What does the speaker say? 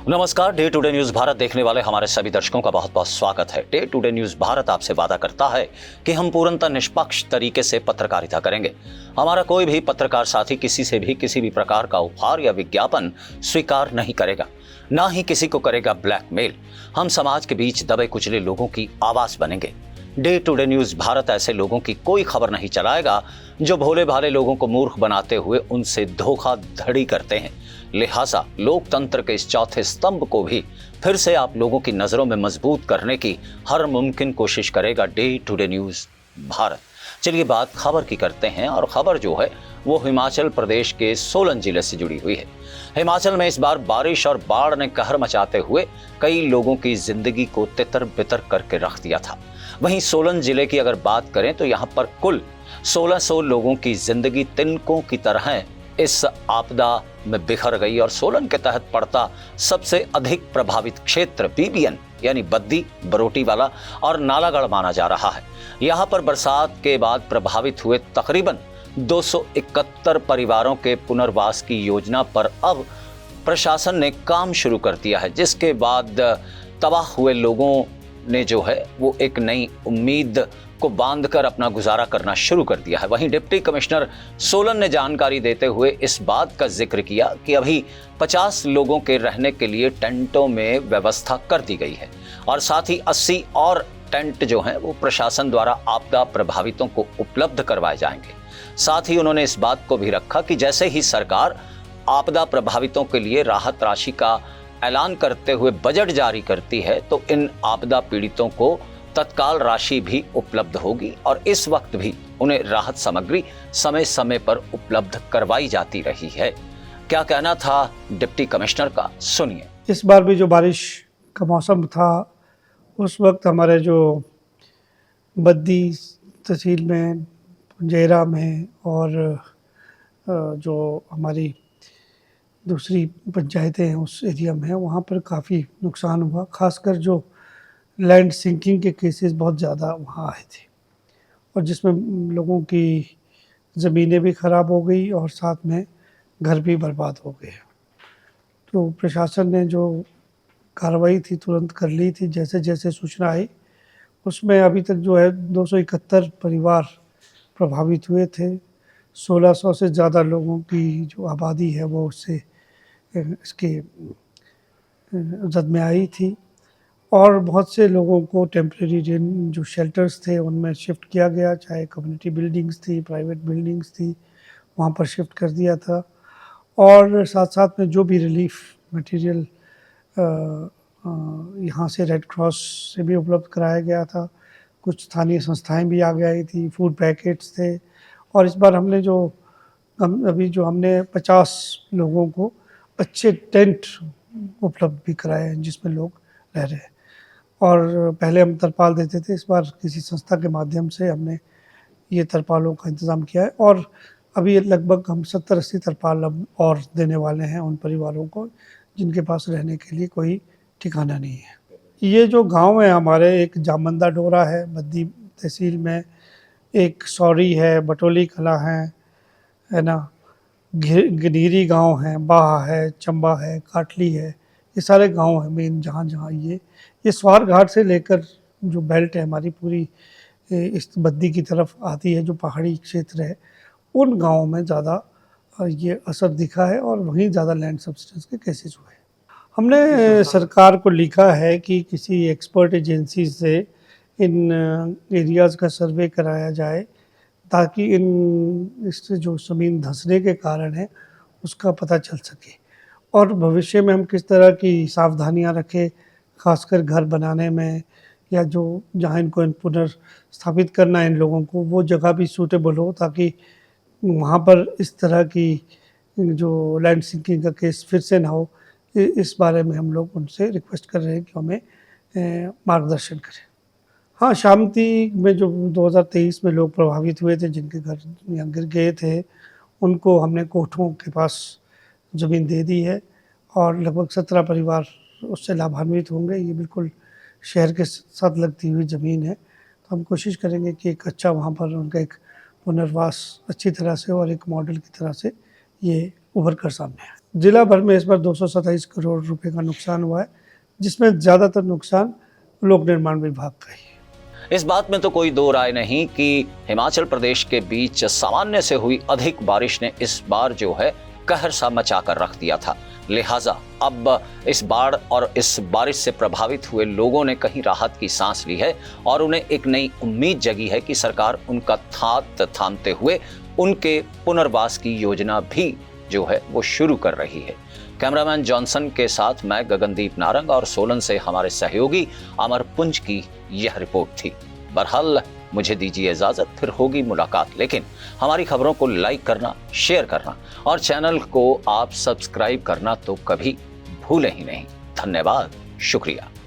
नमस्कार। Day today news Bharat देखने वाले हमारे सभी दर्शकों का बहुत बहुत स्वागत है। डे टुडे न्यूज भारत आपसे वादा करता है कि हम पूर्णतः निष्पक्ष तरीके से पत्रकारिता करेंगे। हमारा कोई भी पत्रकार साथी किसी से भी किसी भी प्रकार का उपहार या विज्ञापन स्वीकार नहीं करेगा, ना ही किसी को करेगा ब्लैकमेल। हम समाज के बीच दबे कुचले लोगों की आवाज बनेंगे। डे टुडे न्यूज भारत ऐसे लोगों की कोई खबर नहीं चलाएगा जो भोले भाले लोगों को मूर्ख बनाते हुए उनसे धोखाधड़ी करते हैं। लिहाजा लोकतंत्र के इस चौथे स्तंभ को भी फिर से आप लोगों की नजरों में मजबूत करने की हर मुमकिन कोशिश करेगा डे टुडे न्यूज भारत। चलिए बात खबर की करते हैं, और खबर जो है वो हिमाचल प्रदेश के सोलन जिले से जुड़ी हुई है। हिमाचल में इस बार बारिश और बाढ़ ने कहर मचाते हुए कई लोगों की जिंदगी को तितर बितर करके रख दिया था। वहीं सोलन जिले की अगर बात करें तो यहाँ पर कुल 1600 लोगों की जिंदगी तिनकों की तरह इस आपदा में बिखर गई, और सोलन के तहत पड़ता सबसे अधिक प्रभावित क्षेत्र बीबीएन यानी बद्दी, बरोटी वाला और नालागढ़ माना जा रहा है। यहाँ पर बरसात के बाद प्रभावित हुए तकरीबन 271 परिवारों के पुनर्वास की योजना पर अब प्रशासन ने काम शुरू कर दिया है, जिसके बाद तबाह हुए लोगों ने जो है वो एक नई उम्मीद को बांधकर अपना गुजारा करना शुरू कर दिया है। वहीं डिप्टी कमिश्नर सोलन ने जानकारी देते हुए इस बात का जिक्र किया कि अभी 50 लोगों के रहने के लिए टेंटों में व्यवस्था कर दी गई है, और साथ ही 80 और टेंट जो हैं वो प्रशासन द्वारा आपदा प्रभावितों को उपलब्ध करवाए जाएंगे। साथ ही उन्होंने इस बात को भी रखा कि जैसे ही सरकार आपदा प्रभावितों के लिए राहत राशि का ऐलान करते हुए बजट जारी करती है तो इन आपदा पीड़ितों को तत्काल राशि भी उपलब्ध होगी, और इस वक्त भी उन्हें राहत सामग्री समय समय पर उपलब्ध करवाई जाती रही है। क्या कहना था डिप्टी कमिश्नर का, सुनिए। इस बार भी जो बारिश का मौसम था उस वक्त हमारे जो बद्दी तहसील में, पुंजेरा में और जो हमारी दूसरी पंचायतें हैं उस एरिया में, वहाँ पर काफ़ी नुकसान हुआ। खासकर जो लैंड सिंकिंग के केसेस बहुत ज़्यादा वहाँ आए थे, और जिसमें लोगों की ज़मीनें भी ख़राब हो गई और साथ में घर भी बर्बाद हो गए। तो प्रशासन ने जो कार्रवाई थी तुरंत कर ली थी, जैसे जैसे सूचना आई। उसमें अभी तक जो है 271 परिवार प्रभावित हुए थे। 1600 से ज़्यादा लोगों की जो आबादी है वो उससे इसके जद में आई थी, और बहुत से लोगों को टेम्परेरी जो शेल्टर्स थे उनमें शिफ्ट किया गया, चाहे कम्युनिटी बिल्डिंग्स थी, प्राइवेट बिल्डिंग्स थी, वहाँ पर शिफ्ट कर दिया था। और साथ साथ में जो भी रिलीफ मटेरियल यहाँ से रेड क्रॉस से भी उपलब्ध कराया गया था, कुछ स्थानीय संस्थाएं भी आ गई थी, फूड पैकेट्स थे। और इस बार हमने हमने 50 लोगों को अच्छे टेंट उपलब्ध भी कराए हैं जिसमें लोग रह रहे हैं। और पहले हम तरपाल देते थे, इस बार किसी संस्था के माध्यम से हमने ये तरपालों का इंतज़ाम किया है, और अभी लगभग हम 70-80 तरपाल अब और देने वाले हैं उन परिवारों को जिनके पास रहने के लिए कोई ठिकाना नहीं है। ये जो गांव है हमारे, एक जामंदा डोरा है बद्दी तहसील में, एक सौरी है, बटोली कला है ना, गिनीरी गांव है, बाहा है, चंबा है, काटली है, ये सारे गांव हैं मेन जहाँ जहाँ ये स्वार घाट से लेकर जो बेल्ट है हमारी पूरी इस बद्दी की तरफ आती है, जो पहाड़ी क्षेत्र है, उन गाँवों में ज़्यादा ये असर दिखा है और वहीं ज़्यादा लैंड सब्सिडेंस के केसेस हुए। हमने सरकार को लिखा है कि किसी एक्सपर्ट एजेंसी से इन एरियाज़ का सर्वे कराया जाए, ताकि इससे जो ज़मीन धंसने के कारण है उसका पता चल सके, और भविष्य में हम किस तरह की सावधानियां रखें, खासकर घर बनाने में, या जो जहाँ इनको पुनर्स्थापित करना है इन लोगों को, वो जगह भी सूटेबल हो, ताकि वहाँ पर इस तरह की जो लैंड सिंकिंग का केस फिर से ना हो। इस बारे में हम लोग उनसे रिक्वेस्ट कर रहे हैं कि हमें मार्गदर्शन करें। हाँ, शामती में जो 2023 में लोग प्रभावित हुए थे, जिनके घर यहाँ गिर गए थे, उनको हमने कोठों के पास ज़मीन दे दी है, और लगभग 17 परिवार उससे लाभान्वित होंगे। ये बिल्कुल शहर के साथ लगती हुई ज़मीन है, तो हम कोशिश करेंगे कि एक अच्छा वहाँ पर उनका एक पुनर्वास अच्छी तरह से और एक मॉडल की तरह से ये उभर कर सामने आए। जिला भर में इस बार 227 करोड़ रुपए का नुकसान हुआ है, जिसमें ज़्यादातर नुकसान लोक निर्माण विभाग का ही है। इस बात में तो कोई दो राय नहीं कि हिमाचल प्रदेश के बीच सामान्य से हुई अधिक बारिश ने इस बार जो है कहर सा मचा कर रख दिया था। लिहाजा अब इस बाढ़ और इस बारिश से प्रभावित हुए लोगों ने कहीं राहत की सांस ली है और उन्हें एक नई उम्मीद जगी है कि सरकार उनका हाथ थामते हुए उनके पुनर्वास की योजना भी जो है वो शुरू कर रही है। कैमरामैन जॉनसन के साथ मैं गगनदीप नारंग और सोलन से हमारे सहयोगी अमर पुंज की यह रिपोर्ट थी। बहरहाल मुझे दीजिए इजाजत, फिर होगी मुलाकात, लेकिन हमारी खबरों को लाइक करना, शेयर करना और चैनल को आप सब्सक्राइब करना तो कभी भूलें ही नहीं। धन्यवाद, शुक्रिया।